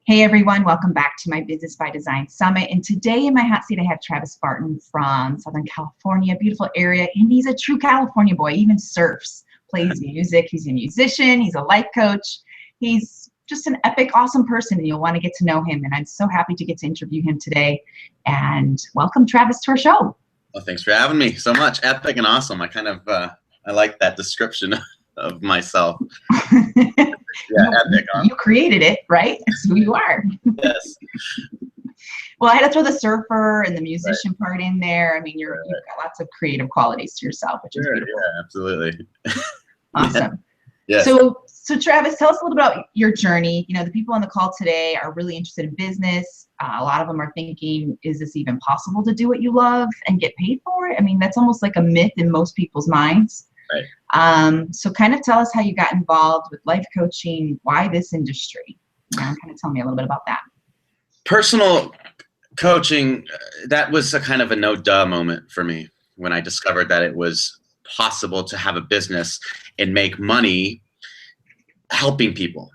Hey everyone, welcome back to my Business by Design Summit. And today in my hot seat, I have Travis Barton from Southern California, beautiful area. And he's a true California boy, he even surfs, plays music. He's a musician, he's a life coach. He's just an epic, awesome person, and you'll want to get to know him. And I'm so happy to get to interview him today. And welcome Travis to our show. Well, thanks for having me so much. Epic and awesome. I like that description of myself. Yeah, epic. You created it, right? That's who you are. Yes. Well, I had to throw the surfer and the musician part in there. I mean, you've got lots of creative qualities to yourself, which is beautiful. Yeah, absolutely. Awesome. Yes. So Travis, tell us a little about your journey. You know, the people on the call today are really interested in business. A lot of them are thinking, is this even possible to do what you love and get paid for it? I mean, that's almost like a myth in most people's minds. Right. So kind of tell us how you got involved with life coaching, why this industry? Kind of tell me a little bit about that. Personal coaching, that was a kind of a no-duh moment for me when I discovered that it was possible to have a business and make money helping people.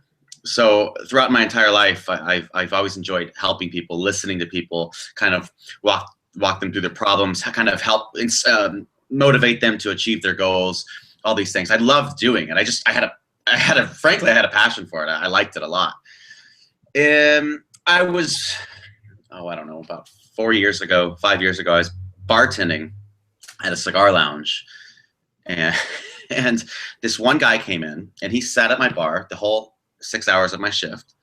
So throughout my entire life, I've always enjoyed helping people, listening to people, kind of walk them through their problems, kind of help motivate them to achieve their goals, all these things. I loved doing it. Frankly, I had a passion for it. I liked it a lot. I was, I don't know, about 5 years ago, I was bartending at a cigar lounge, and this one guy came in and he sat at my bar the whole 6 hours of my shift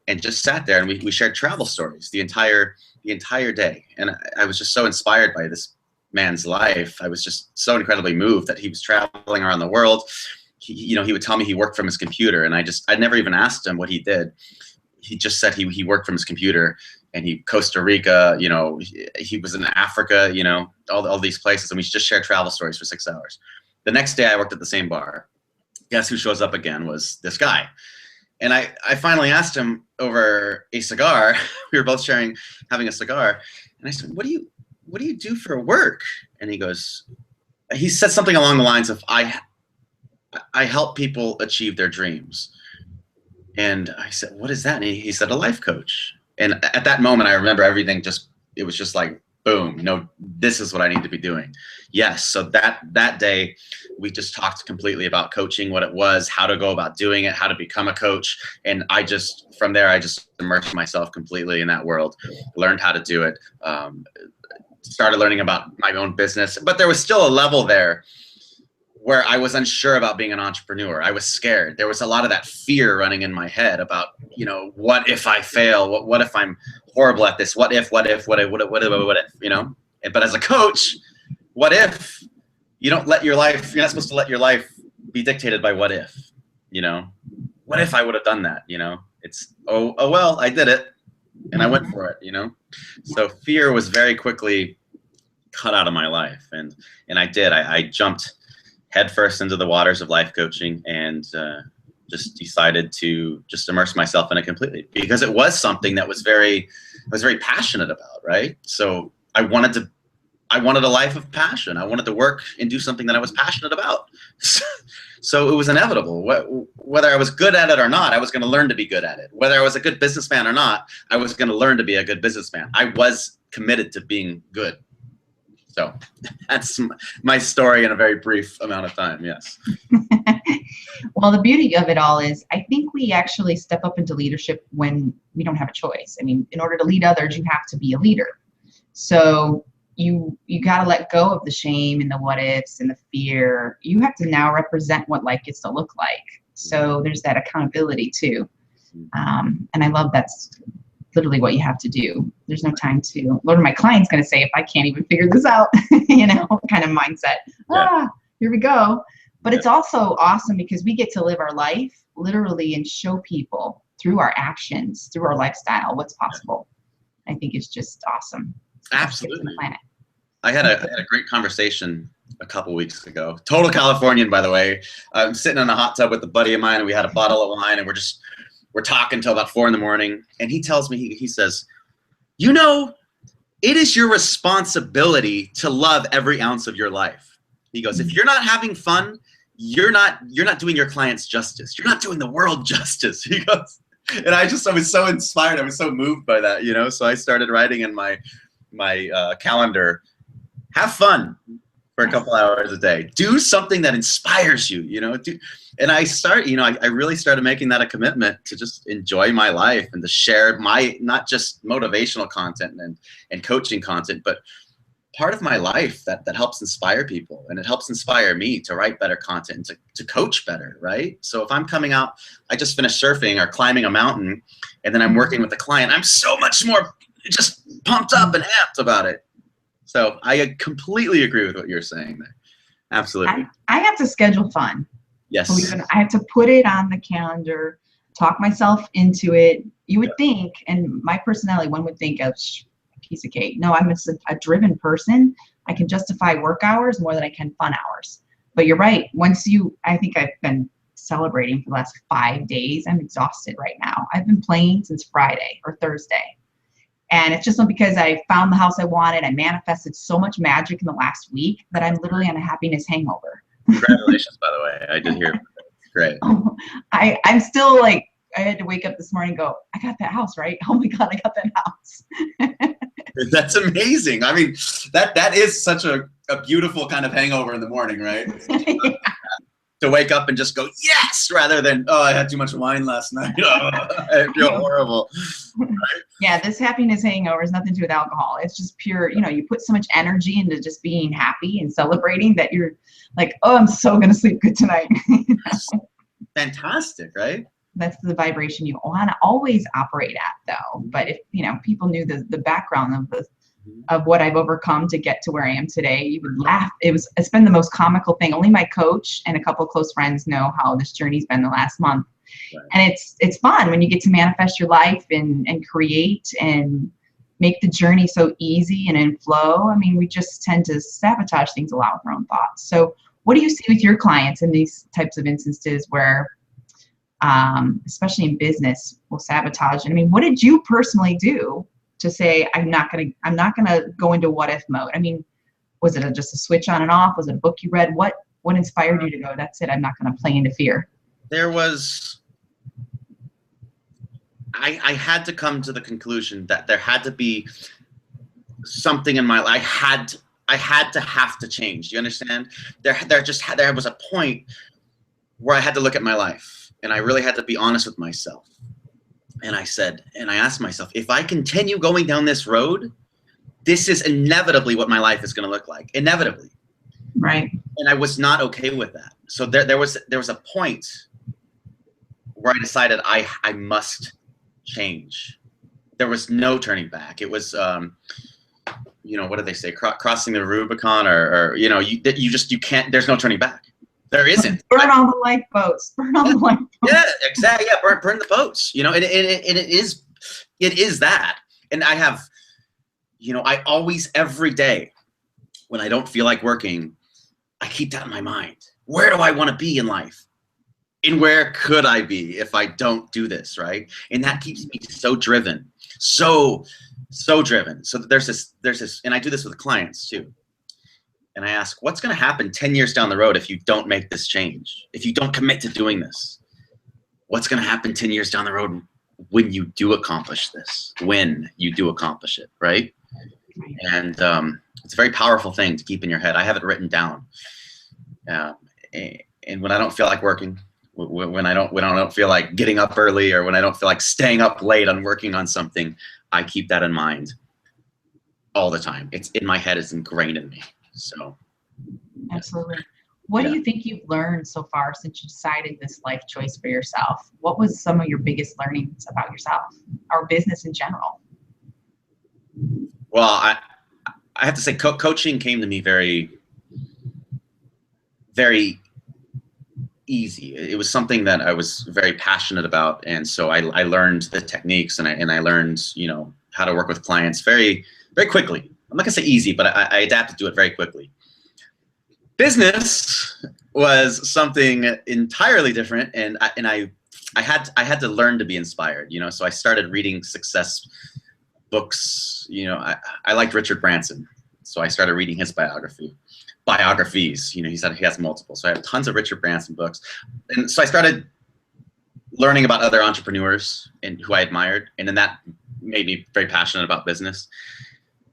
and just sat there, and we shared travel stories the entire day. And I was just so inspired by this man's life. I was just so incredibly moved that he was traveling around the world. He would tell me he worked from his computer, and I never even asked him what he did. He just said he worked from his computer, and Costa Rica, he was in Africa, all these places, and we just shared travel stories for 6 hours. The next day I worked at the same bar. Guess who shows up again was this guy. And I finally asked him over a cigar. We were both having a cigar, and I said, what do you do for work? And he said something along the lines of, I help people achieve their dreams. And I said, what is that? And he said, a life coach. And at that moment, I remember everything it was just like, boom, this is what I need to be doing. Yes. So that day, we just talked completely about coaching, what it was, how to go about doing it, how to become a coach. And from there, I just immersed myself completely in that world, learned how to do it, started learning about my own business. But there was still a level there where I was unsure about being an entrepreneur. I was scared. There was a lot of that fear running in my head about, what if I fail? What if I'm horrible at this? What if, But as a coach, what if you're not supposed to let your life be dictated by what if, what if I would have done that? It's, well, I did it and I went for it, So fear was very quickly cut out of my life. And I did, I jumped headfirst into the waters of life coaching, and just decided to just immerse myself in it completely, because it was something that I was very passionate about, right? So I wanted a life of passion. I wanted to work and do something that I was passionate about. So it was inevitable. Whether I was good at it or not, I was going to learn to be good at it. Whether I was a good businessman or not, I was going to learn to be a good businessman. I was committed to being good. So that's my story in a very brief amount of time, yes. Well, the beauty of it all is I think we actually step up into leadership when we don't have a choice. I mean, in order to lead others, you have to be a leader. So you got to let go of the shame and the what ifs and the fear. You have to now represent what life gets to look like. So there's that accountability too. And I love that's literally what you have to do. There's no time to, what are my clients going to say if I can't even figure this out, kind of mindset. Here we go. But it's also awesome because we get to live our life literally and show people through our actions, through our lifestyle, what's possible. I think it's just awesome. Absolutely. I had a great conversation a couple weeks ago. Total Californian, by the way. I'm sitting in a hot tub with a buddy of mine, and we had a bottle of wine, and we're talking till about 4 a.m. And he tells me, he says, it is your responsibility to love every ounce of your life. He goes, if you're not having fun, you're not doing your clients justice. You're not doing the world justice. He goes, And I was so inspired. I was so moved by that, you know? So I started writing in my calendar, have fun for a couple hours a day. Do something that inspires you, you know? And I really started making that a commitment to just enjoy my life and to share my, not just motivational content and coaching content, but part of my life that helps inspire people, and it helps inspire me to write better content and to coach better, right? So if I'm coming out, I just finished surfing or climbing a mountain, and then I'm working with a client, I'm so much more just pumped up and amped about it. So I completely agree with what you're saying there. Absolutely. I have to schedule fun. Yes. I have to put it on the calendar, talk myself into it. You would think, and my personality, one would think of piece of cake. No, I'm just a driven person. I can justify work hours more than I can fun hours. But you're right. I think I've been celebrating for the last 5 days. I'm exhausted right now. I've been playing since Friday or Thursday. And it's just not because I found the house I wanted. I manifested so much magic in the last week that I'm literally on a happiness hangover. Congratulations, by the way. I did hear. Great. I'm still like, I had to wake up this morning and go, I got that house, right? Oh my God, I got that house. That's amazing. I mean, that is such a beautiful kind of hangover in the morning, right? Yeah. To wake up and just go, yes, rather than, oh, I had too much wine last night. Oh, I feel horrible. Right? Yeah, this happiness hangover has nothing to do with alcohol. It's just pure, you put so much energy into just being happy and celebrating that you're like, oh, I'm so going to sleep good tonight. Fantastic, right? That's the vibration you want to always operate at, though. But if people knew the background of what I've overcome to get to where I am today, you would laugh. It's been the most comical thing. Only my coach and a couple of close friends know how this journey's been the last month. Right. And it's fun when you get to manifest your life and create and make the journey so easy and in flow. I mean, we just tend to sabotage things a lot with our own thoughts. So what do you see with your clients in these types of instances where especially in business, will sabotage? I mean, what did you personally do to say, I'm not gonna go into what if mode? I mean, was it just a switch on and off? Was it a book you read? What inspired you to go, that's it, I'm not gonna play into fear? I had to come to the conclusion that there had to be something in my life. I had to change. Do you understand? There was a point where I had to look at my life. And I really had to be honest with myself. And I asked myself, if I continue going down this road, this is inevitably what my life is going to look like. Inevitably. Right. And I was not okay with that. So there was a point where I decided I must change. There was no turning back. It was, what do they say? Crossing the Rubicon, or you can't, there's no turning back. There isn't. Burn all the lifeboats. Burn all the lifeboats. Yeah, exactly. Yeah, burn the boats. And it is that. And I have, I always, every day when I don't feel like working, I keep that in my mind. Where do I want to be in life? And where could I be if I don't do this, right? And that keeps me so driven, so driven. So there's this, and I do this with clients too. And I ask, what's going to happen 10 years down the road if you don't make this change? If you don't commit to doing this? What's going to happen 10 years down the road when you do accomplish this? When you do accomplish it, right? And it's a very powerful thing to keep in your head. I have it written down. And when I don't feel like working, when I don't feel like getting up early, or when I don't feel like staying up late on working on something, I keep that in mind all the time. It's in my head. It's ingrained in me. So, absolutely. What do you think you've learned so far since you decided this life choice for yourself? What was some of your biggest learnings about yourself or business in general? Well, I have to say, coaching came to me very, very easy. It was something that I was very passionate about, and so I learned the techniques, and I learned how to work with clients very, very quickly. I'm not gonna say easy, but I adapted to it very quickly. Business was something entirely different, and I had to learn to be inspired. So I started reading success books. I liked Richard Branson, so I started reading his biographies. He said he has multiple, so I have tons of Richard Branson books, and so I started learning about other entrepreneurs and who I admired, and then that made me very passionate about business.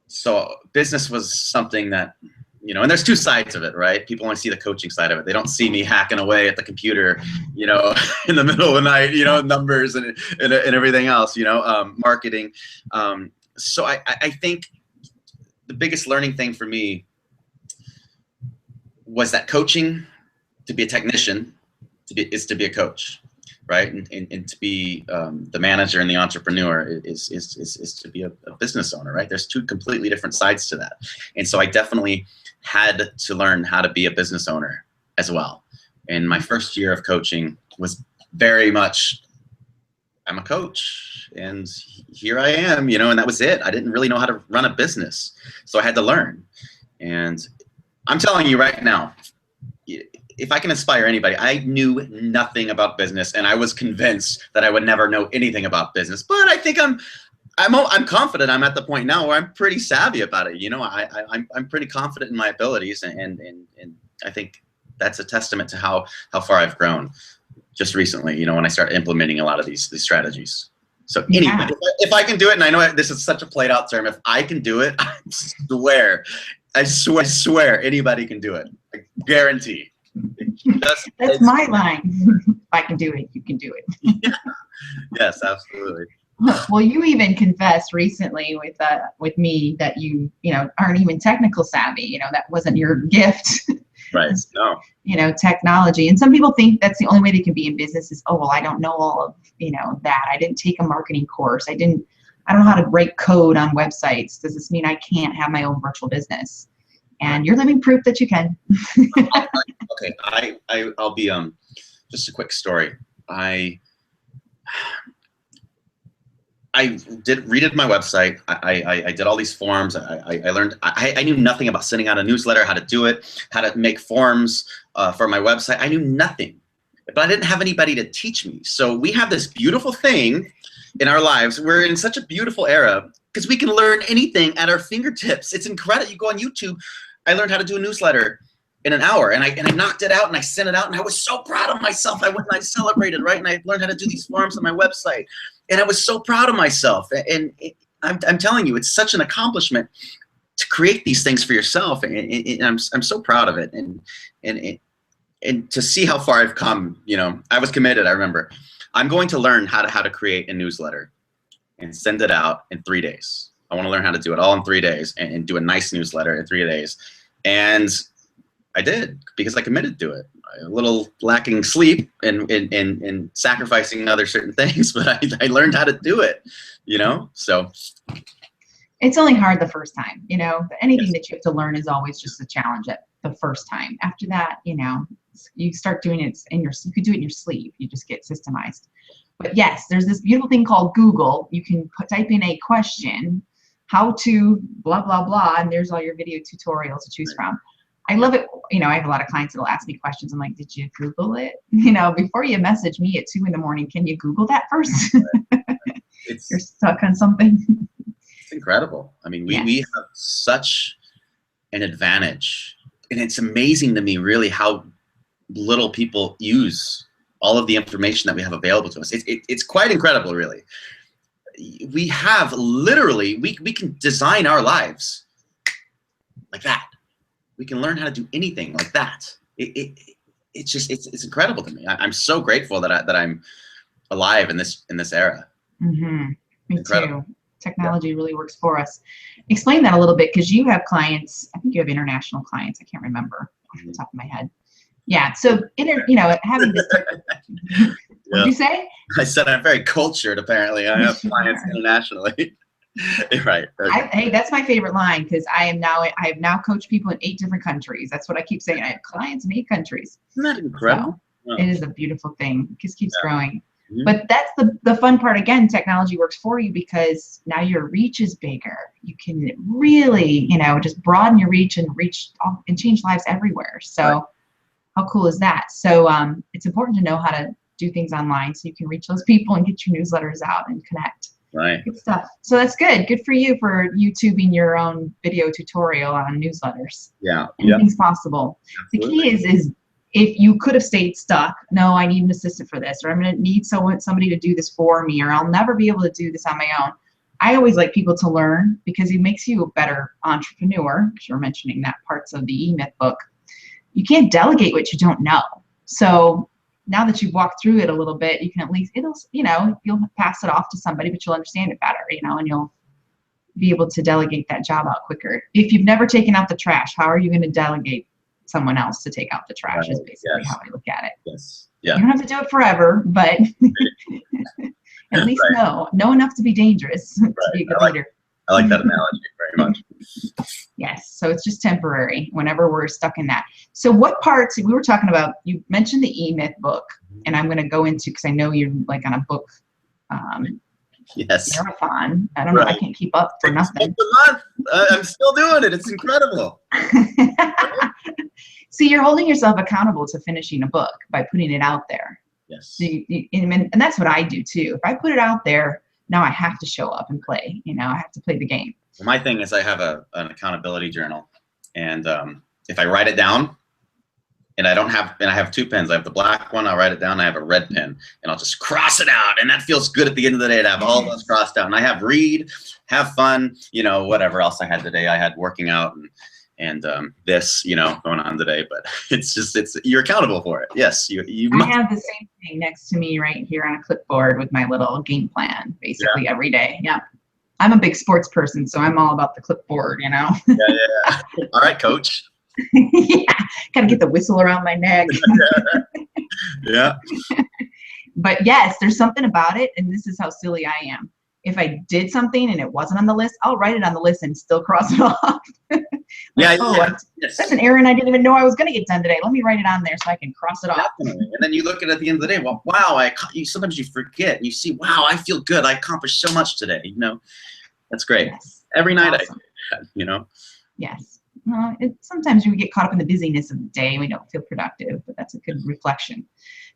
So business was something that, you know, and there's two sides of it, right? People only see the coaching side of it. They don't see me hacking away at the computer, you know, in the middle of the night, you know, numbers and everything else, you know, marketing. So I think the biggest learning thing for me was that coaching, to be a technician, is to be a coach, right? And to be the manager and the entrepreneur is to be a business owner, right? There's two completely different sides to that. And so I definitely had to learn how to be a business owner as well. And my first year of coaching was very much, I'm a coach and here I am, you know, and that was it. I didn't really know how to run a business. So I had to learn. And I'm telling you right now, if I can inspire anybody, I knew nothing about business and I was convinced that I would never know anything about business. But I think I'm confident. I'm at the point now where I'm pretty savvy about it. You know, I'm pretty confident in my abilities, and I think that's a testament to how far I've grown just recently. You know, when I started implementing a lot of these strategies. So anyway, if I can do it, and I know this is such a played out term, if I can do it, I swear anybody can do it. I guarantee. That's my line. If I can do it, you can do it. Yeah. Yes, absolutely. Well, you even confessed recently with me that you know, aren't even technical savvy. You know, that wasn't your gift. Right. No. You know, technology. And some people think that's the only way they can be in business is, oh, well, I don't know all of, you know, that. I didn't take a marketing course. I don't know how to write code on websites. Does this mean I can't have my own virtual business? And you're living proof that you can. Okay, I'll be just a quick story. I redid my website. I did all these forms. I learned. I knew nothing about sending out a newsletter, how to do it, how to make forms for my website. I knew nothing, but I didn't have anybody to teach me. So we have this beautiful thing in our lives. We're in such a beautiful era because we can learn anything at our fingertips. It's incredible. You go on YouTube. I learned how to do a newsletter in an hour, and I knocked it out, and I sent it out, and I was so proud of myself. I went and I celebrated, right? And I learned how to do these forms on my website, and I was so proud of myself. And I'm telling you, it's such an accomplishment to create these things for yourself, and I'm so proud of it. And to see how far I've come, you know, I was committed. I remember, I'm going to learn how to create a newsletter and send it out in 3 days. I want to learn how to do it all in 3 days and do a nice newsletter in 3 days. And I did, because I committed to it. A little lacking sleep and sacrificing other certain things, but I learned how to do it, you know? So it's only hard the first time, you know. Anything that you have to learn is always just a challenge at the first time. After that, you know, you start doing it you could do it in your sleep. You just get systemized. But yes, there's this beautiful thing called Google. You can type in a question, how to blah, blah, blah, and there's all your video tutorials to choose from. I love it. You know, I have a lot of clients that'll ask me questions. I'm like, did you Google it? You know, before you message me at 2 a.m, can you Google that first? You're stuck on something. It's incredible. I mean, we have such an advantage, and it's amazing to me really how little people use all of the information that we have available to us. It's quite incredible, really. We have literally, we can design our lives like that. We can learn how to do anything like that. It's incredible to me. I'm so grateful that I'm alive in this era. Mm-hmm. Me too. Technology really works for us. Explain that a little bit, because you have clients. I think you have international clients. I can't remember off the top of my head. Yeah. So you know, having this. What did you say? I said I'm very cultured. Apparently, I have clients internationally. Right. Hey, that's my favorite line, because I have now coached people in 8 different countries. That's what I keep saying. I have clients in 8 countries. Isn't that incredible? So it is a beautiful thing. It just keeps growing. Mm-hmm. But that's the fun part. Again, technology works for you because now your reach is bigger. You can really, you know, just broaden your reach and change lives everywhere. So how cool is that? So it's important to know how to do things online so you can reach those people and get your newsletters out and connect. Right. Good stuff. So that's good. Good for you for YouTubing your own video tutorial on newsletters. Yeah. Anything's possible. Absolutely. The key is if you could have stayed stuck, no, I need an assistant for this, or I'm going to need somebody to do this for me, or I'll never be able to do this on my own. I always like people to learn because it makes you a better entrepreneur. Because you're mentioning that parts of the E-Myth book. You can't delegate what you don't know. So now that you've walked through it a little bit, you can at least, you'll pass it off to somebody, but you'll understand it better, and you'll be able to delegate that job out quicker. If you've never taken out the trash, how are you going to delegate someone else to take out the trash is basically how I look at it. Yes. Yeah. You don't have to do it forever, but at least know enough to be dangerous to be a good leader. I like that analogy very much. Yes. So it's just temporary whenever we're stuck in that. So what parts, we were talking about, you mentioned the E-Myth book, and I'm going to go into, because I know you're like on a book yes. marathon. I don't know. I can't keep up for nothing. I'm still doing it. It's incredible. See, you're holding yourself accountable to finishing a book by putting it out there. Yes. So and that's what I do too. If I put it out there, now I have to show up and play. I have to play the game. Well, my thing is I have an accountability journal, and if I write it down, and I have two pens. I have the black one. I'll write it down. I have a red pen, and I'll just cross it out, and that feels good at the end of the day to have all those crossed out. And I have read, have fun, whatever else I had today. I had working out and this, going on today, but it's you're accountable for it. Yes, you I have the same thing next to me right here on a clipboard with my little game plan, basically every day. Yeah. I'm a big sports person, so I'm all about the clipboard, Yeah. All right, coach. Yeah, gotta get the whistle around my neck. Yeah. But yes, there's something about it, and this is how silly I am. If I did something and it wasn't on the list, I'll write it on the list and still cross it off. That's an errand I didn't even know I was going to get done today. Let me write it on there so I can cross it off. Definitely. And then you look at the end of the day, well, wow, sometimes you forget and you see, wow, I feel good. I accomplished so much today. That's great. Yes. Every night awesome. Yes. Sometimes we get caught up in the busyness of the day and we don't feel productive, but that's a good reflection.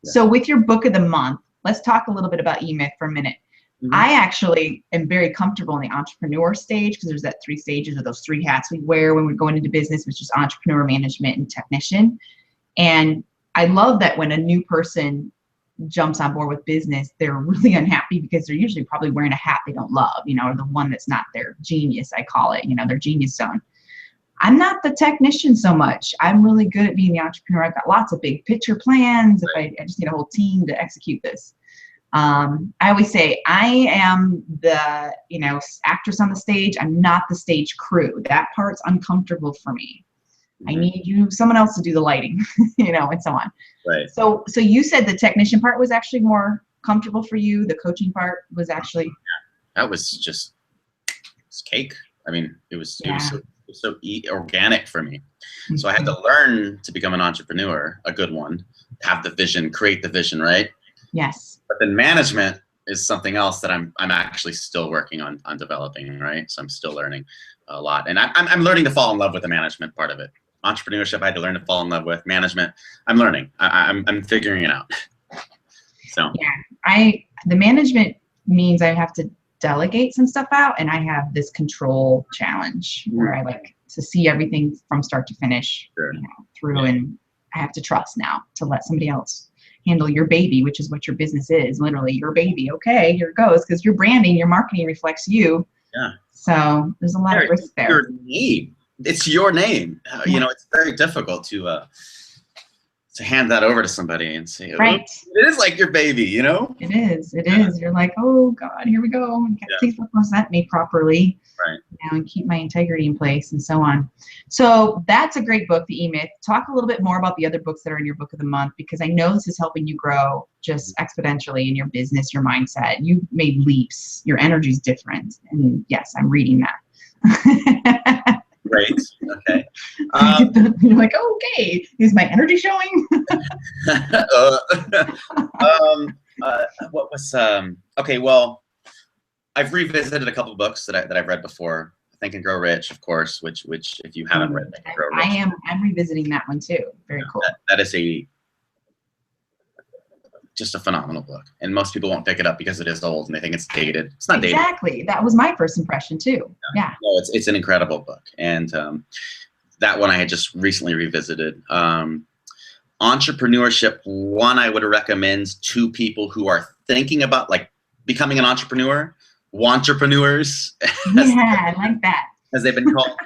Yeah. So with your book of the month, let's talk a little bit about E-Myth for a minute. Mm-hmm. I actually am very comfortable in the entrepreneur stage because there's that 3 stages of those 3 hats we wear when we're going into business, which is entrepreneur, management, and technician. And I love that when a new person jumps on board with business, they're really unhappy because they're usually probably wearing a hat they don't love, or the one that's not their genius, I call it, their genius zone. I'm not the technician so much. I'm really good at being the entrepreneur. I've got lots of big picture plans. I just need a whole team to execute this. I always say I am the, actress on the stage. I'm not the stage crew. That part's uncomfortable for me. Mm-hmm. I need someone else to do the lighting, and so on. Right. So you said the technician part was actually more comfortable for you. The coaching part was actually. That was just cake. I mean, it was so organic for me. Mm-hmm. So I had to learn to become an entrepreneur, a good one, have the vision, create the vision, right? Yes. But then management is something else that I'm actually still working on developing, right? So I'm still learning a lot, and I'm learning to fall in love with the management part of it. Entrepreneurship, I had to learn to fall in love with. Management, I'm learning. I'm figuring it out. So yeah, the management means I have to delegate some stuff out, and I have this control challenge where I like to see everything from start to finish, through, and I have to trust now to let somebody else handle your baby, which is what your business is, literally your baby. Okay, here it goes, because your branding, your marketing reflects you. Yeah. So there's a lot of risk there. Your name. It's your name. It's very difficult to hand that over to somebody and say, right. It is like your baby, It is. It is. You're like, oh God, here we go. Please represent me properly. Right. And keep my integrity in place and so on. So that's a great book, The E-Myth. Talk a little bit more about the other books that are in your book of the month, because I know this is helping you grow just exponentially in your business, your mindset. You've made leaps. Your energy's different. And yes, I'm reading that. Great. Okay. You're like, okay, is my energy showing? What was okay? Well, I've revisited a couple of books that I've read before. Think and Grow Rich, of course. Which if you haven't read Think and Grow Rich, I'm revisiting that one too. Very cool. That is just a phenomenal book, and most people won't pick it up because it is old and they think it's dated. It's not dated. Exactly. That was my first impression too. Yeah. No, it's an incredible book, and that one I had just recently revisited. entrepreneurship, one I would recommend to people who are thinking about like becoming an entrepreneur, wantrepreneurs, Yeah, I like that. as they've been called.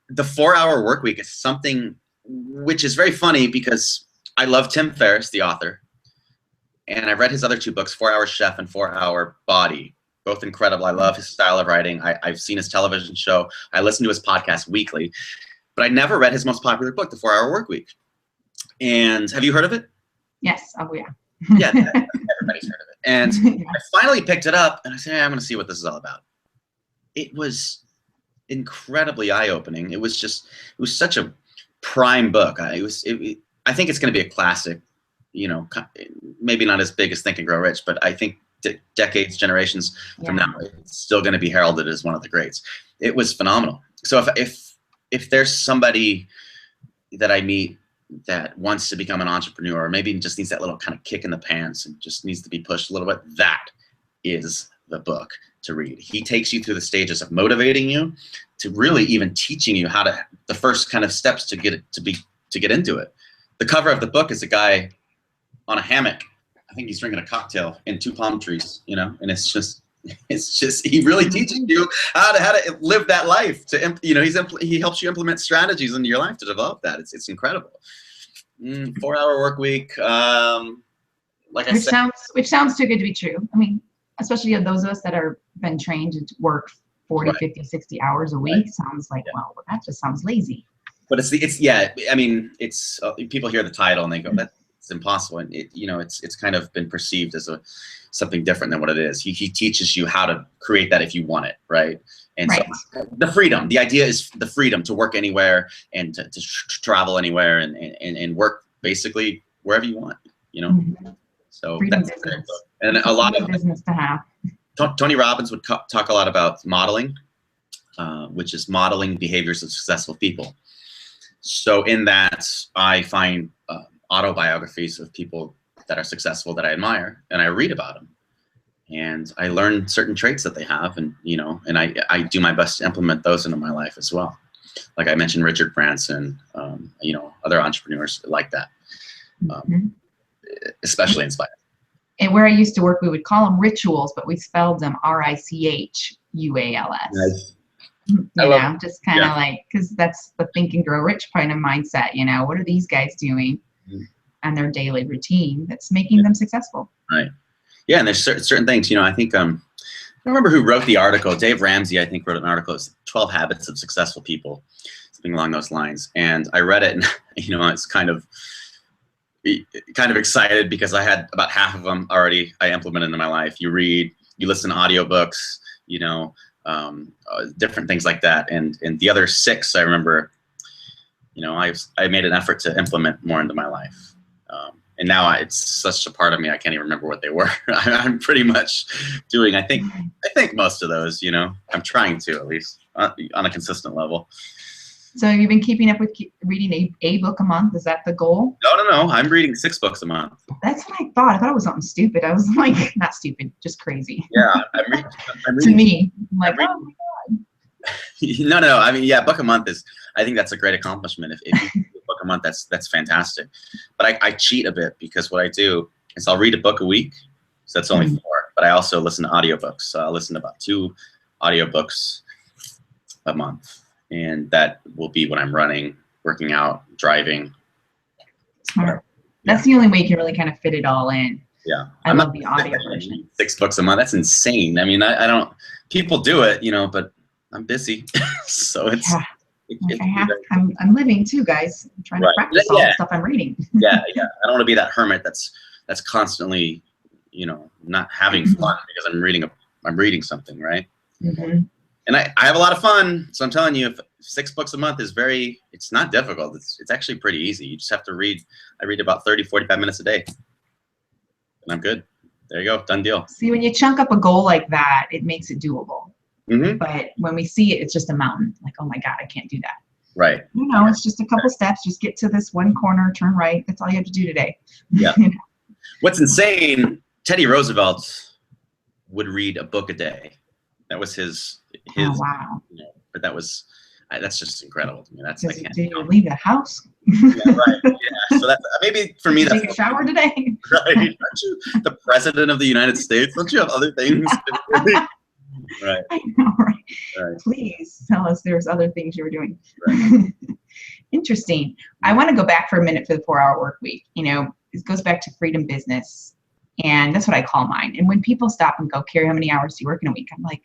The 4-hour work week is something which is very funny because I love Tim Ferriss, the author, and I've read his other 2 books, 4-Hour Chef and 4-Hour Body. Both incredible. I love his style of writing. I've seen his television show. I listen to his podcast weekly, but I never read his most popular book, The 4-Hour Work Week. And have you heard of it? Yes. Oh, yeah. Yeah, everybody's heard of it. And I finally picked it up and I said, hey, I'm going to see what this is all about. It was incredibly eye-opening. It was such a prime book. I think it's going to be a classic, you know, maybe not as big as Think and Grow Rich, but I think decades, generations from now, it's still going to be heralded as one of the greats. It was phenomenal. So if there's somebody that I meet that wants to become an entrepreneur, or maybe just needs that little kind of kick in the pants and just needs to be pushed a little bit, that is the book to read. He takes you through the stages of motivating you to really even teaching you how to, the first kind of steps to get into it. The cover of the book is a guy on a hammock. I think he's drinking a cocktail in 2 palm trees, you know, and it's just he really teaches you how to live that life. He helps you implement strategies into your life to develop that. It's incredible. 4-hour work week. Like I said, which sounds too good to be true. I mean, especially those of us that are been trained to work 40, right. 50, 60 hours a week. Right. Sounds like, well, that just sounds lazy. But I mean, it's people hear the title and they go, that's impossible. And it's kind of been perceived as something different than what it is. He teaches you how to create that if you want it, right? And right. So the freedom, the idea is the freedom to work anywhere and to travel anywhere and work basically wherever you want, you know? Mm-hmm. So freedom that's business. And a lot of business to have. Tony Robbins would talk a lot about modeling, which is modeling behaviors of successful people. So in that, I find autobiographies of people that are successful that I admire, and I read about them, and I learn certain traits that they have, and and I do my best to implement those into my life as well. Like I mentioned, Richard Branson, other entrepreneurs like that, especially inspired. And where I used to work, we would call them rituals, but we spelled them Richuals. Nice. Just kind of like, because that's the Think and Grow Rich kind of mindset. What are these guys doing and their daily routine that's making them successful? Right. Yeah, and there's certain things. I think I don't remember who wrote the article. Dave Ramsey, I think, wrote an article. It's 12 Habits of Successful People, something along those lines. And I read it, and it's kind of excited because I had about half of them already I implemented in my life. You read, you listen to audiobooks, different things like that. And the other 6, I remember, I made an effort to implement more into my life. And now it's such a part of me, I can't even remember what they were. I'm pretty much doing, I think most of those, I'm trying to, at least on a consistent level. So you've been keeping up with reading a book a month? Is that the goal? No. I'm reading 6 books a month. That's what I thought. I thought it was something stupid. I was like, not stupid, just crazy. Yeah, I'm reading. To me, I'm like, oh my God. No. I mean, yeah, book a month I think that's a great accomplishment. If you do a book a month, that's fantastic. But I cheat a bit because what I do is I'll read a book a week. So that's only 4. But I also listen to audiobooks. So I'll listen to about 2 audiobooks a month. And that will be when I'm running, working out, driving. Smart. That's the only way you can really kind of fit it all in. Yeah. I love the audio version. 6 books a month. That's insane. I mean, I don't, people do it, but I'm busy. So it's. Yeah. I'm living too, guys. I'm trying to practice all the stuff I'm reading. Yeah. I don't want to be that hermit that's constantly, not having fun because I'm reading something, right? Mm-hmm. And I have a lot of fun. So I'm telling you, if 6 books a month is it's not difficult. It's actually pretty easy. You just have to read. I read about 30, 45 minutes a day. And I'm good. There you go. Done deal. See, when you chunk up a goal like that, it makes it doable. Mm-hmm. But when we see it, it's just a mountain. Like, oh my God, I can't do that. Right. It's just a couple steps. Just get to this one corner, turn right. That's all you have to do today. Yeah. What's insane, Teddy Roosevelt would read a book a day. That was his oh, wow. But that was, That's just incredible to me. That's I can't. Did you leave the house? Yeah, right. Yeah. So that's maybe for me. Did you That's take a shower today? right. Aren't you the president of the United States? Don't you have other things? Right. I know, right? Right. Please tell us there's other things you were doing. Right. Interesting. I want to go back for a minute for the 4-hour work week. You know, it goes back to freedom business, and that's what I call mine. And when people stop and go, Carrie, how many hours do you work in a week? I'm like,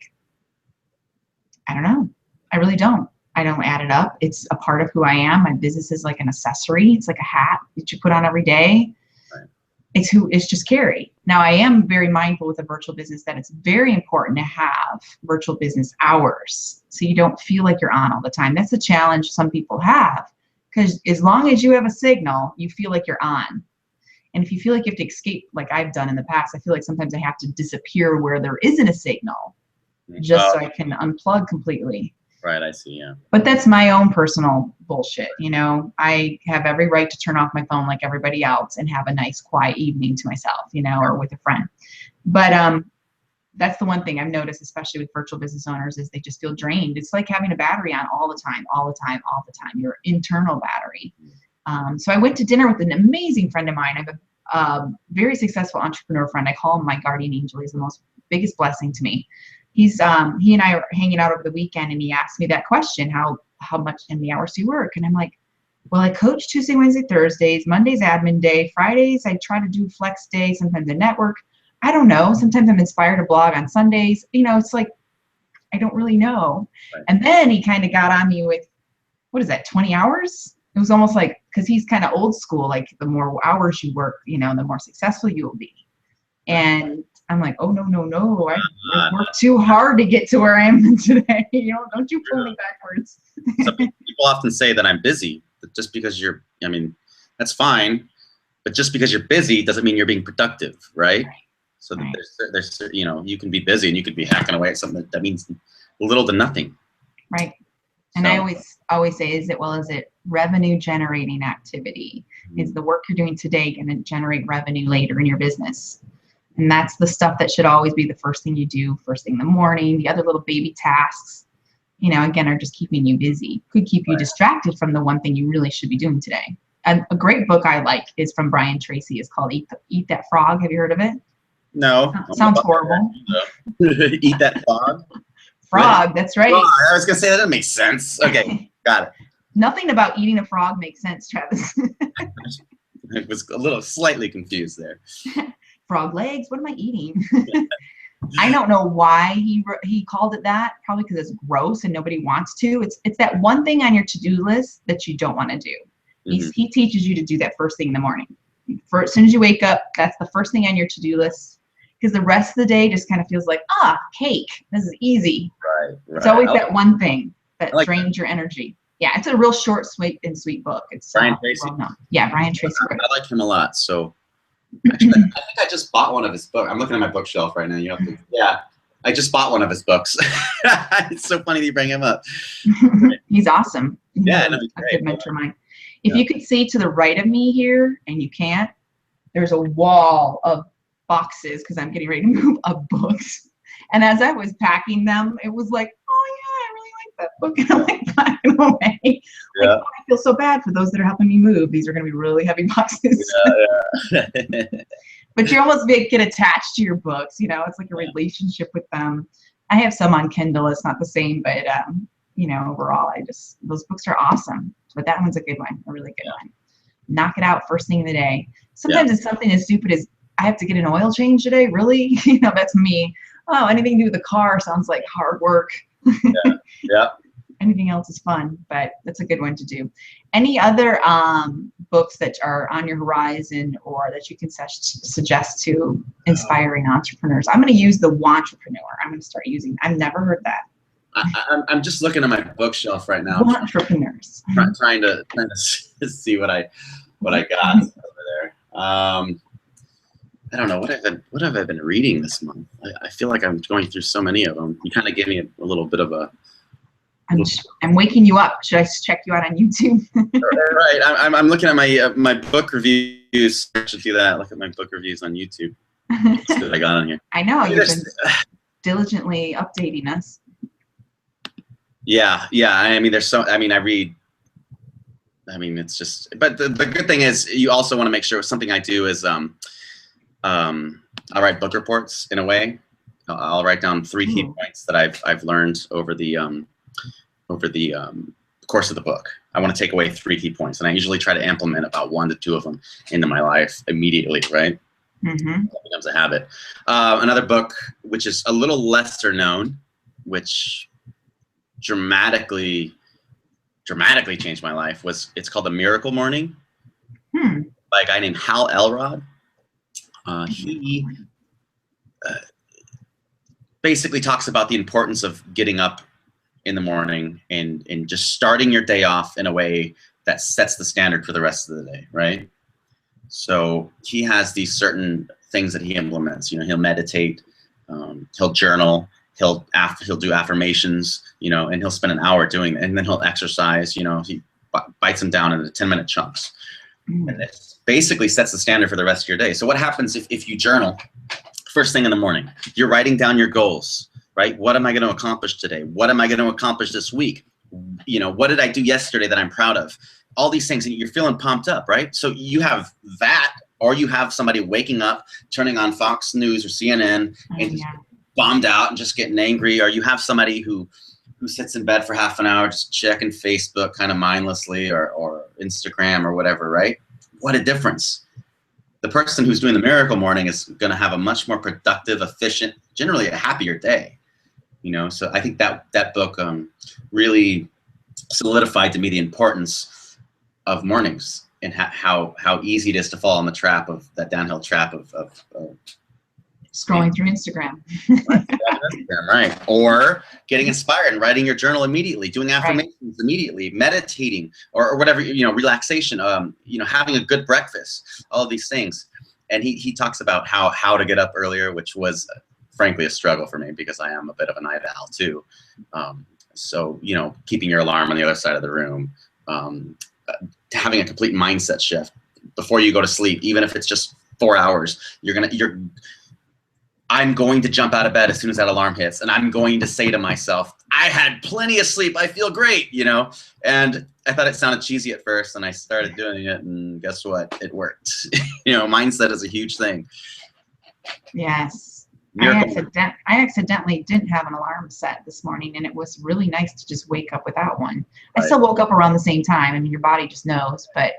I don't know. I really don't. I don't add it up. It's a part of who I am. My business is like an accessory. It's like a hat that you put on every day. Right. It's just Carrie. Now, I am very mindful with a virtual business that it's very important to have virtual business hours so you don't feel like you're on all the time. That's a challenge some people have, because as long as you have a signal, you feel like you're on. And if you feel like you have to escape, like I've done in the past, I feel like sometimes I have to disappear where there isn't a signal just so I can unplug completely. Right, I see, yeah. But that's my own personal bullshit. You know, I have every right to turn off my phone like everybody else and have a nice quiet evening to myself, you know, or with a friend. But that's the one thing I've noticed, especially with virtual business owners, is they just feel drained. It's like having a battery on all the time, your internal battery. So I went to dinner with an amazing friend of mine. I have a very successful entrepreneur friend. I call him my guardian angel. He's the biggest blessing to me. He and I are hanging out over the weekend, and he asked me that question, how much in the hours do you work? And I'm like, well, I coach Tuesday, Wednesday, Thursdays, Monday's admin day, Fridays I try to do flex day, sometimes a network. I don't know. Sometimes I'm inspired to blog on Sundays. You know, it's like, I don't really know. Right. And then he kind of got on me with, what is that, 20 hours? It was almost like, because he's kind of old school, like the more hours you work, you know, the more successful you will be. And I'm like, oh, no. I worked too hard to get to where I am today. You know, don't you pull me backwards. Some people often say that I'm busy, but just because that's fine. But just because you're busy doesn't mean you're being productive, right? So right. There's, you know, you can be busy and you could be hacking away at something that means little to nothing. Right. And I always say, is it revenue generating activity? Is the work you're doing today going to generate revenue later in your business? And that's the stuff that should always be the first thing you do, first thing in the morning. The other little baby tasks, you know, again, are just keeping you busy. Could keep you distracted from the one thing you really should be doing today. And a great book I like is from Brian Tracy. It's called Eat That Frog. Have you heard of it? No. Sounds horrible. Eat that frog? Frog, that's right. Frog. I was going to say that doesn't make sense. Okay, got it. Nothing about eating a frog makes sense, Travis. I was a little slightly confused there. Frog legs, what am I eating? I don't know why he called it that. Probably because it's gross and nobody wants to. It's that one thing on your to-do list that you don't want to do. Mm-hmm. He teaches you to do that first thing in the morning. As soon as you wake up, that's the first thing on your to-do list. Because the rest of the day just kind of feels like, cake. This is easy. Right. It's always that one thing that drains your energy. Yeah, it's a real short, sweet book. It's Brian Tracy. Well known. Yeah, Brian Tracy. I like him a lot. So actually, I think I just bought one of his books. I'm looking at my bookshelf right now. I just bought one of his books. It's so funny that you bring him up. He's awesome. Yeah, no, he's a good mentor of mine. If you could see to the right of me here, and you can't, there's a wall of boxes because I'm getting ready to move of books. And as I was packing them, it was like, oh yeah, I really like that book, and I'm like packing away. Yeah. Like, I feel so bad for those that are helping me move. These are going to be really heavy boxes. Yeah. But you almost get attached to your books. You know, it's like a relationship with them. I have some on Kindle. It's not the same, but you know, overall, those books are awesome. But that one's a good one, a really good one. Knock it out first thing in the day. Sometimes it's something as stupid as, I have to get an oil change today. Really? You know, that's me. Oh, anything to do with the car sounds like hard work. Yeah. Anything else is fun, but that's a good one to do. Any other books that are on your horizon or that you can suggest to inspiring entrepreneurs? I'm going to use the Wantrepreneur. I'm going to start using. I've never heard that. I'm just looking at my bookshelf right now. Wantrepreneurs. Trying to see what I got over there. I don't know what have I been reading this month. I feel like I'm going through so many of them. You kind of gave me a little bit of a. I'm waking you up. Should I check you out on YouTube? Right. I'm looking at my book reviews. I should do that. Look at my book reviews on YouTube. What I got on here. I know you've been diligently updating us. Yeah, yeah. I mean, I read. I mean, it's just. But the good thing is, you also want to make sure. Something I do is, I write book reports in a way. I'll write down 3 key Ooh. points that I've learned over the course of the book. I want to take away 3 key points, and I usually try to implement about 1 to 2 of them into my life immediately. Right, Mm-hmm. it becomes a habit. Another book, which is a little lesser known, which dramatically changed my life, it's called The Miracle Morning Hmm. by a guy named Hal Elrod. He basically talks about the importance of getting up in the morning and just starting your day off in a way that sets the standard for the rest of the day, right? So he has these certain things that he implements. He'll meditate, he'll journal, he'll do affirmations, and he'll spend an hour doing it, and then he'll exercise. He bites them down into 10-minute chunks, and this basically sets the standard for the rest of your day. So what happens if you journal first thing in the morning? You're writing down your goals, right? What am I going to accomplish today? What am I going to accomplish this week? What did I do yesterday that I'm proud of? All these things, and you're feeling pumped up, right? So you have that, or you have somebody waking up, turning on Fox News or CNN, and just bombed out and just getting angry, or you have somebody who sits in bed for half an hour just checking Facebook kind of mindlessly, or Instagram or whatever, right? What a difference. The person who's doing the Miracle Morning is going to have a much more productive, efficient, generally a happier day. So I think that book really solidified to me the importance of mornings and how easy it is to fall in the trap of that downhill trap of Scrolling through Instagram. Right. Or getting inspired and writing your journal immediately, doing affirmations immediately, meditating, or whatever, relaxation, having a good breakfast, all of these things. And he talks about how to get up earlier, which was frankly a struggle for me because I am a bit of a night owl too. So, keeping your alarm on the other side of the room, having a complete mindset shift before you go to sleep, even if it's just 4 hours, I'm going to jump out of bed as soon as that alarm hits, and I'm going to say to myself, I had plenty of sleep, I feel great, and I thought it sounded cheesy at first, and I started doing it, and guess what? It worked. Mindset is a huge thing. Yes. I accidentally didn't have an alarm set this morning, and it was really nice to just wake up without one. I still woke up around the same time. I mean, your body just knows, but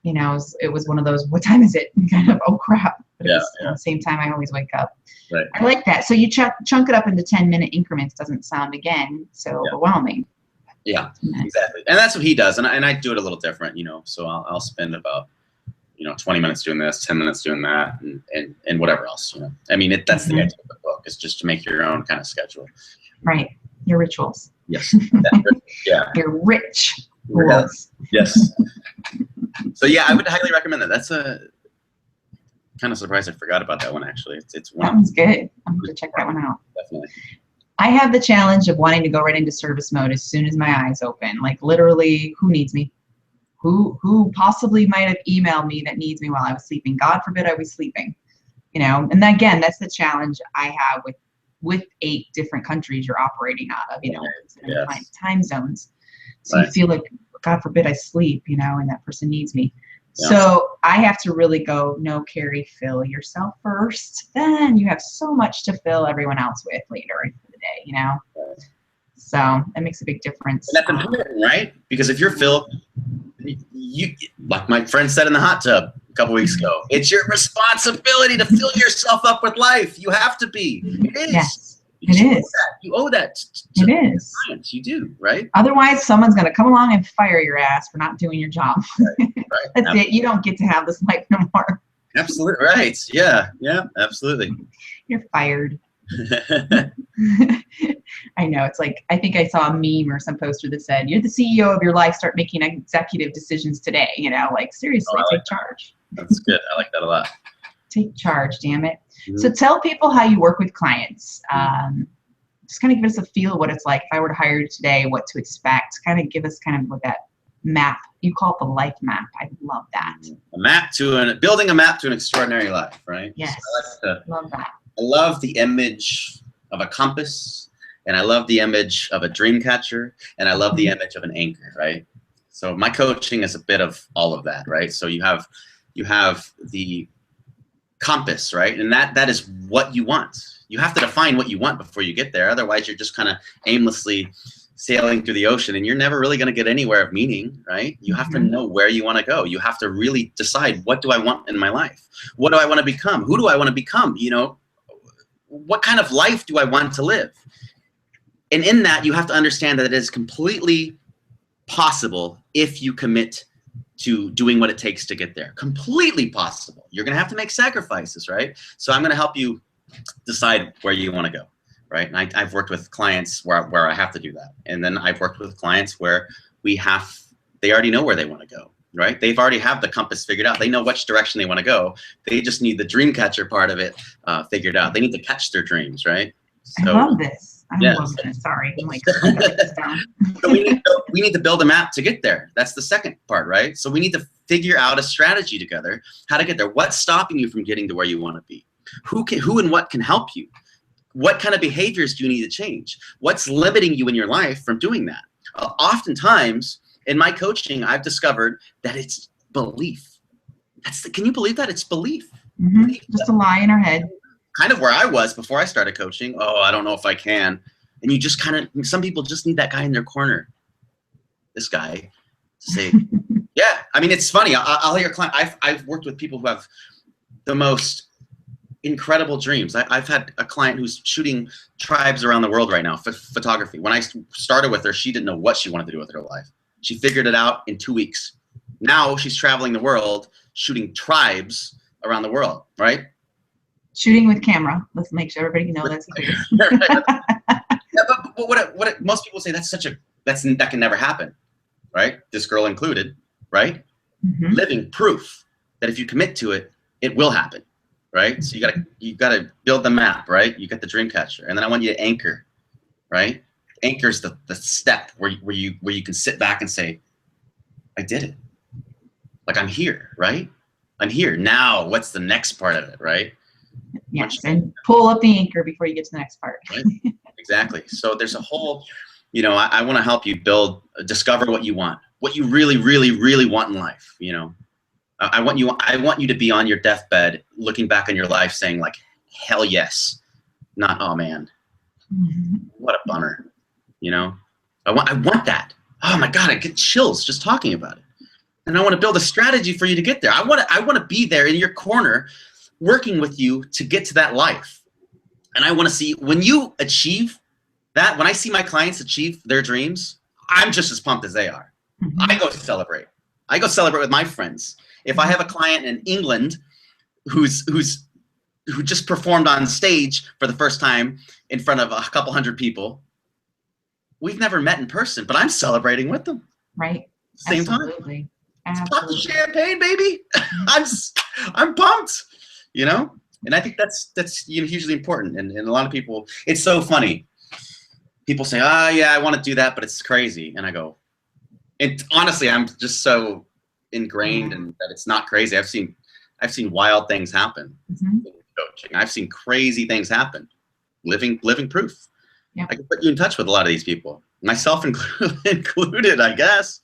it was one of those, what time is it? Kind of, oh crap. But at the same time, I always wake up. Right. I like that. So you chunk it up into 10-minute increments. Doesn't sound, again, so overwhelming. Yeah, exactly. And that's what he does. And I do it a little different, so I'll spend about 20 minutes doing this, 10 minutes doing that, and whatever else, I mean, that's the idea of the book, is just to make your own kind of schedule. Right. Your rituals. Yes. Yeah. Your rich. Yes. So yeah, I would highly recommend that. That's a kind of surprised I forgot about that one, actually. It's one. That one's good. I'm going to check that one out. Definitely. I have the challenge of wanting to go right into service mode as soon as my eyes open. Like, literally, who needs me? Who possibly might have emailed me that needs me while I was sleeping? God forbid I was sleeping. And again, that's the challenge I have with 8 different countries you're operating out of, time zones. So you feel like, God forbid I sleep, and that person needs me. Yeah. So I have to really go, no, Carrie, fill yourself first. Then you have so much to fill everyone else with later in the day, So that makes a big difference. And that's important, right? Because if you're filled, you, like my friend said in the hot tub a couple weeks ago, it's your responsibility to fill yourself up with life. You have to be. It is. Yes. It is. You owe that to the clients. You do, right? Otherwise, someone's going to come along and fire your ass for not doing your job. Right. That's it. You don't get to have this life no more. Absolutely. Right. Yeah. Yeah. Absolutely. You're fired. I know. It's like, I think I saw a meme or some poster that said, you're the CEO of your life. Start making executive decisions today. Like, seriously, take charge. That's good. I like that a lot. Take charge, damn it. So tell people how you work with clients. Just kind of give us a feel of what it's like. If I were to hire you today, what to expect. Kind of give us kind of what that map. You call it the life map. I love that. Building a map to an extraordinary life, right? Yes. So love that. I love the image of a compass and I love the image of a dream catcher, and I love the image of an anchor, right? So my coaching is a bit of all of that, right? So you have the compass, right? And that is what you want. You have to define what you want before you get there. Otherwise, you're just kind of aimlessly sailing through the ocean, and you're never really going to get anywhere of meaning, right? You have to know where you want to go. You have to really decide, what do I want in my life? What do I want to become? Who do I want to become? You know, what kind of life do I want to live? And in that, you have to understand that it is completely possible if you commit to doing what it takes to get there. Completely possible. You're going to have to make sacrifices, right? So I'm going to help you decide where you want to go, right? And I've worked with clients where I have to do that. And then I've worked with clients where they already know where they want to go, right? They've already have the compass figured out. They know which direction they want to go. They just need the dream catcher part of it figured out. They need to catch their dreams, right? So, I love this. Yeah. Sorry. I'm like, this down. So we need to build a map to get there. That's the second part, right? So we need to figure out a strategy together, how to get there. What's stopping you from getting to where you want to be? Who and what can help you? What kind of behaviors do you need to change? What's limiting you in your life from doing that? Oftentimes in my coaching, I've discovered that it's belief. Can you believe that? It's belief. Just a lie in our head. Kind of where I was before I started coaching. Oh, I don't know if I can. And you just some people just need that guy in their corner. This guy to say, yeah. I mean, it's funny. I'll hear a client. I've worked with people who have the most incredible dreams. I've had a client who's shooting tribes around the world right now, photography. When I started with her, she didn't know what she wanted to do with her life. She figured it out in 2 weeks. Now she's traveling the world, shooting tribes around the world, right? Shooting with camera. Let's make sure everybody know that's clear. Yeah, but what most people say, that can never happen, right? This girl included, right? Living proof that if you commit to it, it will happen, right? So you gotta build the map, right? You got the dream catcher, and then I want you to anchor, right? Anchor's the step where you can sit back and say, I did it. Like, I'm here, right? I'm here. Now what's the next part of it, right? Yes, and pull up the anchor before you get to the next part. Right? Exactly. So there's a whole, I want to help you discover what you want, what you really, really, really want in life. I want you to be on your deathbed, looking back on your life saying like, hell yes, not, oh man, what a bummer. I want that. Oh my God, I get chills just talking about it. And I want to build a strategy for you to get there. I want to be there in your corner, working with you to get to that life. And I want to see when you achieve that, when I see my clients achieve their dreams, I'm just as pumped as they are. I go celebrate. I go celebrate with my friends. If I have a client in England who just performed on stage for the first time in front of a couple hundred people, we've never met in person, but I'm celebrating with them. Right. Same Absolutely. time. Pop the champagne, baby. I'm pumped. And I think that's hugely important. And a lot of people, it's so funny. People say, oh yeah, I want to do that, but it's crazy. And I go, honestly, I'm just so ingrained in that it's not crazy. I've seen wild things happen in coaching. I've seen crazy things happen. Living proof. Yep. I can put you in touch with a lot of these people, myself included, I guess.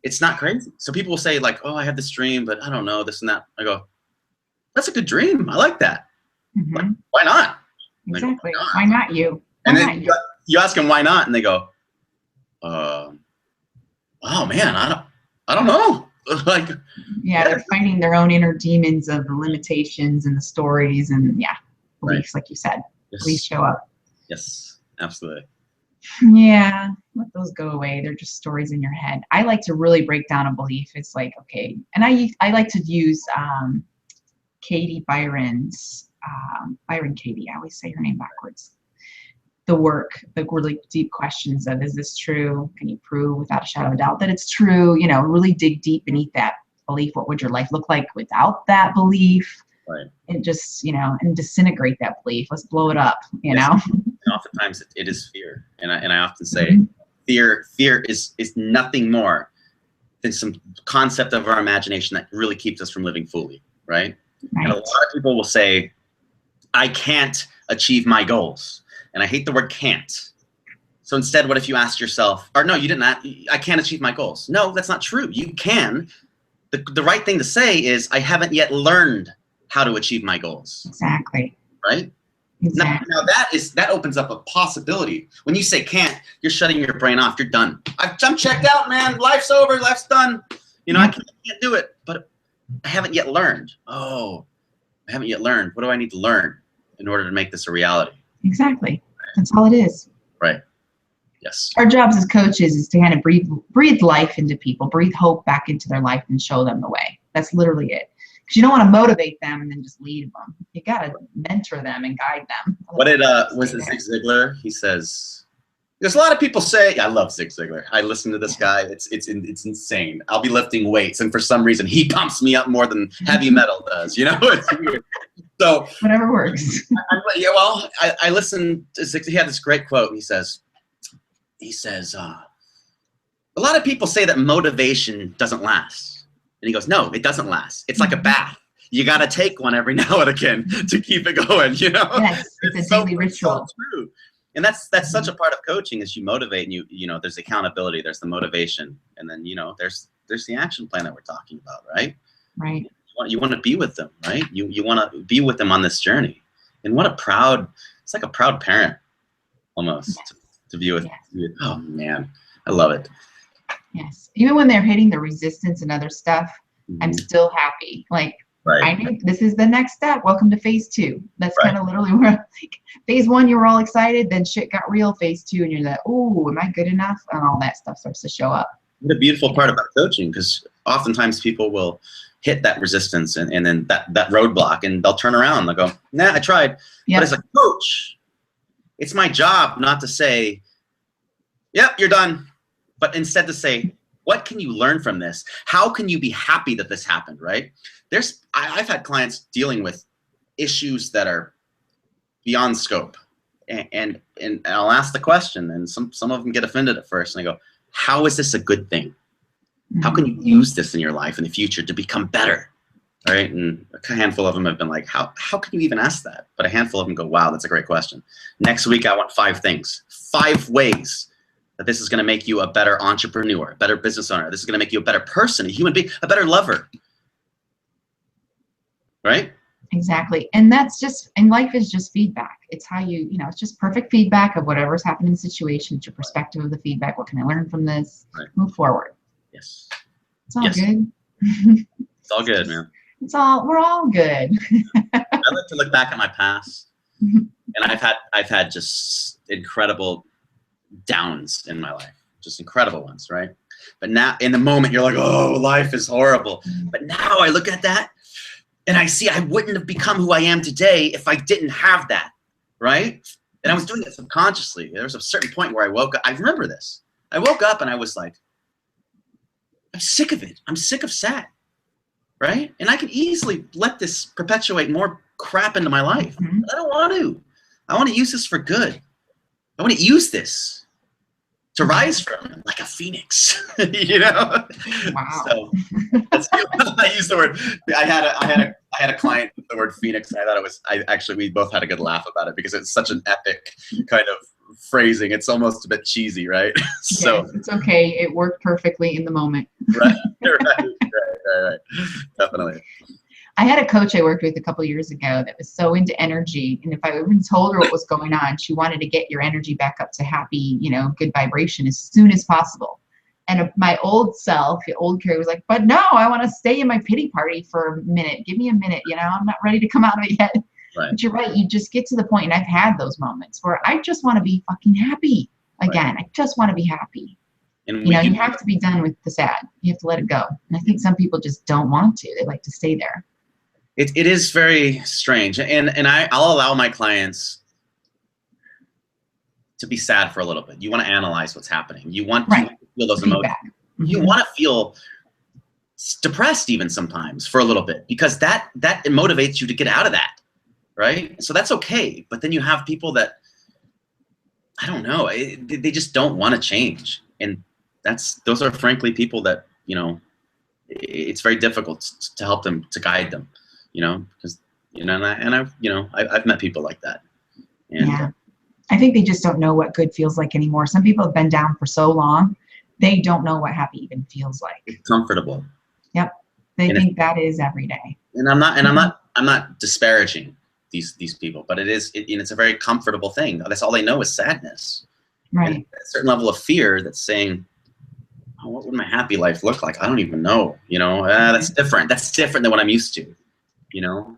It's not crazy. So people will say like, oh, I have this dream, but I don't know, this and that. I go, that's a good dream. I like that. Like, why not? Exactly. Like, why not you? And then you ask them why not, and they go, oh man, I don't know. Like, yeah, they're finding their own inner demons of the limitations and the stories and beliefs, like you said. Yes. Please show up. Yes, absolutely. Yeah, let those go away. They're just stories in your head. I like to really break down a belief. It's like, okay, and I like to use Byron Katie. I always say her name backwards. The work, the really deep questions of, is this true? Can you prove without a shadow of doubt that it's true? Really dig deep beneath that belief. What would your life look like without that belief? Right. And just, and disintegrate that belief. Let's blow it up, you know? And oftentimes it is fear. And I often say fear is nothing more than some concept of our imagination that really keeps us from living fully, right? And a lot of people will say, I can't achieve my goals. And I hate the word can't. So instead, what if you ask yourself, or no, you didn't, I can't achieve my goals. No, that's not true. You can. The right thing to say is, I haven't yet learned how to achieve my goals. Exactly. Right? Exactly. Now that opens up a possibility. When you say can't, you're shutting your brain off. You're done. I'm checked out, man. Life's over. Life's done. You know, I can't do it, but I haven't yet learned. Oh, I haven't yet learned. What do I need to learn in order to make this a reality? Exactly. That's all it is. Right. Yes. Our jobs as coaches is to kind of breathe life into people, breathe hope back into their life, and show them the way. That's literally it. Because you don't want to motivate them and then just lead them. You got to mentor them and guide them. What did was it Zig Ziglar? He says, there's a lot of people say, I love Zig Ziglar. I listen to this guy. It's insane. I'll be lifting weights, and for some reason, he pumps me up more than heavy metal does. You know, it's weird. So whatever works. Yeah, well, I listened to Zig. He had this great quote. He says, a lot of people say that motivation doesn't last. And he goes, no, it doesn't last. It's like a bath. You got to take one every now and again to keep it going, you know? Yes, it's a daily ritual. So true. And that's such a part of coaching, is you motivate, and you know, there's accountability, there's the motivation, and then, you know, there's the action plan that we're talking about, right? Right. You want to be with them, right? You want to be with them on this journey. And it's like a proud parent almost to be with. Yes. Oh man, I love it. Yes. Even when they're hitting the resistance and other stuff, I'm still happy. Like, I knew this is the next step. Welcome to phase 2. That's kind of literally where, like, phase 1, you were all excited. Then shit got real. Phase 2, and you're like, oh, am I good enough? And all that stuff starts to show up. What a beautiful part about coaching, because oftentimes people will hit that resistance and then that roadblock, and they'll turn around. They'll go, nah, I tried. But as a coach, it's my job not to say, yep, you're done. But instead to say, what can you learn from this? How can you be happy that this happened, right? I've had clients dealing with issues that are beyond scope. And I'll ask the question, and some of them get offended at first, and I go, how is this a good thing? How can you use this in your life in the future to become better, right? And a handful of them have been like, how can you even ask that? But a handful of them go, wow, that's a great question. Next week, I want 5 things, 5 ways that this is going to make you a better entrepreneur, a better business owner. This is going to make you a better person, a human being, a better lover. Right? Exactly. And life is just feedback. It's how it's just perfect feedback of whatever's happening in the situation. It's your perspective of the feedback. What can I learn from this? Right. Move forward. Yes. It's all good. It's all good, man. We're all good. I like to look back at my past, and I've had just incredible downs in my life, just incredible ones, right? But now in the moment you're like, oh, life is horrible. But now I look at that and I see I wouldn't have become who I am today if I didn't have that, right? And I was doing it subconsciously. There was a certain point where I woke up. I remember this. I woke up and I was like, I'm sick of it. I'm sick of sad, right? And I could easily let this perpetuate more crap into my life. But I don't want to. I want to use this for good. I want to use this to rise from like a phoenix, you know? Wow. So I used the word. I had a client with the word phoenix, and I thought it was. We both had a good laugh about it because it's such an epic kind of phrasing. It's almost a bit cheesy, right? So yes, it's okay. It worked perfectly in the moment. Right. Definitely. I had a coach I worked with a couple of years ago that was so into energy. And if I even told her what was going on, she wanted to get your energy back up to happy, good vibration as soon as possible. And my old self, the old Carrie, was like, but no, I want to stay in my pity party for a minute. Give me a minute. I'm not ready to come out of it yet. Right. But you're right. You just get to the point, and I've had those moments where I just want to be fucking happy again. Right. I just want to be happy. And you have to be done with the sad. You have to let it go. And I think some people just don't want to. They like to stay there. It is very strange, and I'll allow my clients to be sad for a little bit. You want to analyze what's happening. You want to feel those emotions. You want to feel depressed even sometimes for a little bit, because that motivates you to get out of that, right? So that's okay. But then you have people that, I don't know, they just don't want to change, and those are frankly people that it's very difficult to help them, to guide them. Because I've met people like that. And I think they just don't know what good feels like anymore. Some people have been down for so long, they don't know what happy even feels like. It's comfortable. Yep. They And think that is every day. And I'm not disparaging these people, but it's a very comfortable thing. That's all they know is sadness. Right. And a certain level of fear that's saying, oh, what would my happy life look like? I don't even know. That's different. That's different than what I'm used to. Or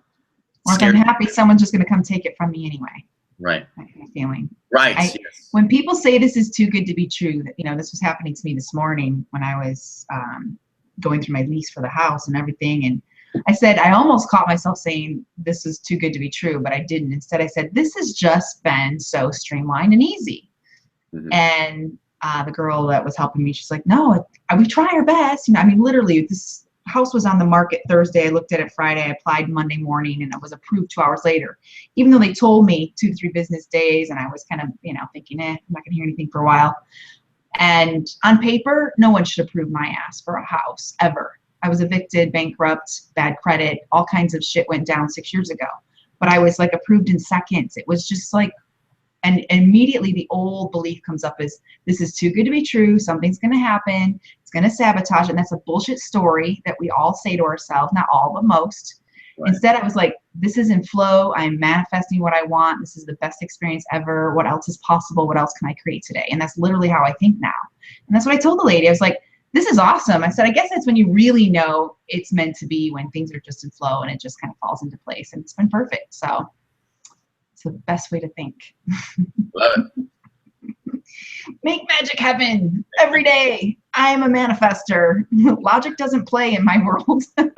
if I'm happy, someone's just going to come take it from me anyway. Right. That kind of feeling. Right. Yes. When people say this is too good to be true, this was happening to me this morning when I was going through my lease for the house and everything. And I said, I almost caught myself saying this is too good to be true, but I didn't. Instead, I said, this has just been so streamlined and easy. Mm-hmm. And the girl that was helping me, she's like, no, we try our best. Literally, this house was on the market Thursday. I looked at it Friday. I applied Monday morning, and it was approved 2 hours later. Even though they told me 2 to 3 business days, and I was kind of, thinking, I'm not going to hear anything for a while. And on paper, no one should approve my ass for a house ever. I was evicted, bankrupt, bad credit, all kinds of shit went down 6 years ago. But I was like approved in seconds. It was just like, and immediately the old belief comes up as this is too good to be true. Something's going to happen. It's going to sabotage it. And that's a bullshit story that we all say to ourselves, not all, but most. Right. Instead, I was like, this is in flow. I'm manifesting what I want. This is the best experience ever. What else is possible? What else can I create today? And that's literally how I think now. And that's what I told the lady. I was like, this is awesome. I said, I guess that's when you really know it's meant to be, when things are just in flow and it just kind of falls into place. And it's been perfect. So it's the best way to think. Love it. Make magic happen every day. I am a manifester. Logic doesn't play in my world. Yeah.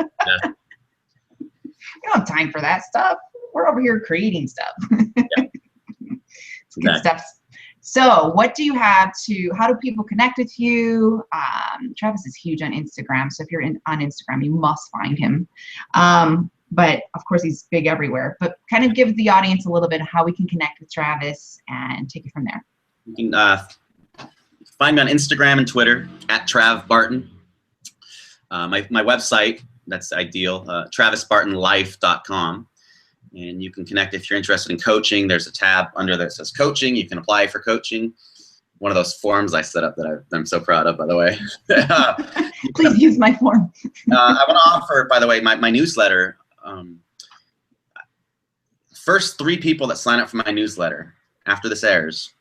We don't have time for that stuff. We're over here creating stuff. Yeah. It's good stuff. So what do you have how do people connect with you? Travis is huge on Instagram. So if you're on Instagram, you must find him. But of course he's big everywhere, but kind of give the audience a little bit of how we can connect with Travis and take it from there. You can find me on Instagram and Twitter at Trav Barton. My website, that's ideal, travisbartonlife.com. And you can connect if you're interested in coaching. There's a tab under there that says coaching. You can apply for coaching. One of those forms I set up that I'm so proud of, by the way. Please use my form. I want to offer, by the way, my newsletter. First 3 people that sign up for my newsletter after this airs,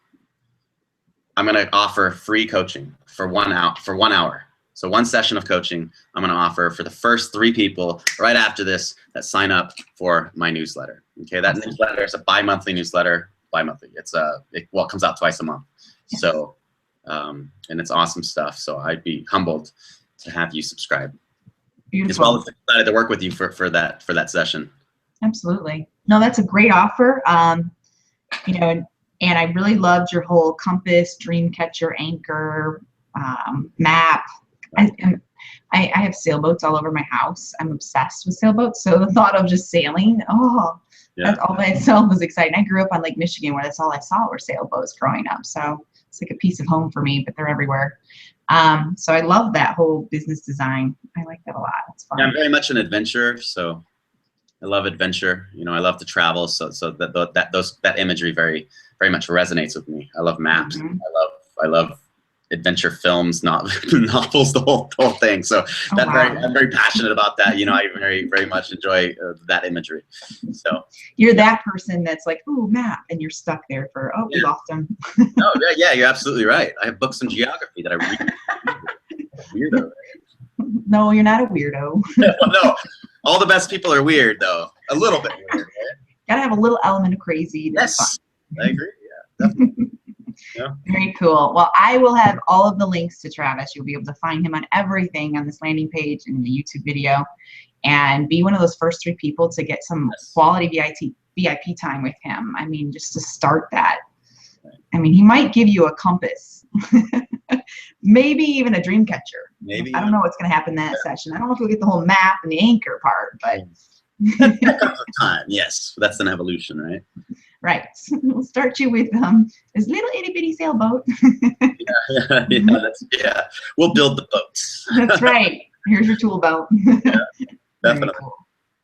I'm going to offer free coaching for 1 hour. So 1 session of coaching I'm going to offer for the first 3 people right after this that sign up for my newsletter. Okay, that newsletter is a bi-monthly newsletter. Bi-monthly. It comes out twice a month. Yes. So, and it's awesome stuff. So I'd be humbled to have you subscribe. Beautiful. As well as excited to work with you for that session. Absolutely. No, that's a great offer. And I really loved your whole compass, dream catcher, anchor, map. I have sailboats all over my house. I'm obsessed with sailboats. So the thought of just sailing, that all by itself was exciting. I grew up on Lake Michigan, where that's all I saw were sailboats growing up. So it's like a piece of home for me, but they're everywhere. So I love that whole business design. I like that a lot. It's fun. Yeah, I'm very much an adventurer. So I love adventure. I love to travel. So that imagery very, very much resonates with me. I love maps. Mm-hmm. I love adventure films, novels, the whole thing. So I'm very passionate about that. I very, very much enjoy that imagery. So you're that person that's like, ooh, map, and you're stuck there for, we lost them. No, yeah, you're absolutely right. I have books on geography that I read. Weirdo. No, you're not a weirdo. No, all the best people are weird, though. A little bit weird. Right? Gotta have a little element of crazy. Yes, fun. I agree. Yeah, definitely. Yeah. Very cool. Well, I will have all of the links to Travis. You'll be able to find him on everything on this landing page and in the YouTube video, and be one of those first 3 people to get some quality VIP time with him. Just to start that. He might give you a compass, maybe even a dream catcher. Maybe. I don't know what's going to happen in that session. I don't know if we'll get the whole map and the anchor part, but that comes with time. Yes, that's an evolution, right? Right. We'll start you with this little itty bitty sailboat. Yeah. We'll build the boats. That's right. Here's your tool belt. Yeah, definitely.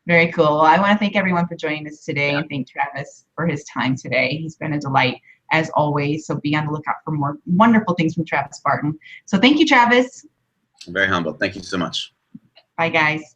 Very cool. Well, I want to thank everyone for joining us today, and thank Travis for his time today. He's been a delight. as always. So be on the lookout for more wonderful things from Travis Barton. So thank you, Travis. I'm very humbled. Thank you so much. Bye, guys.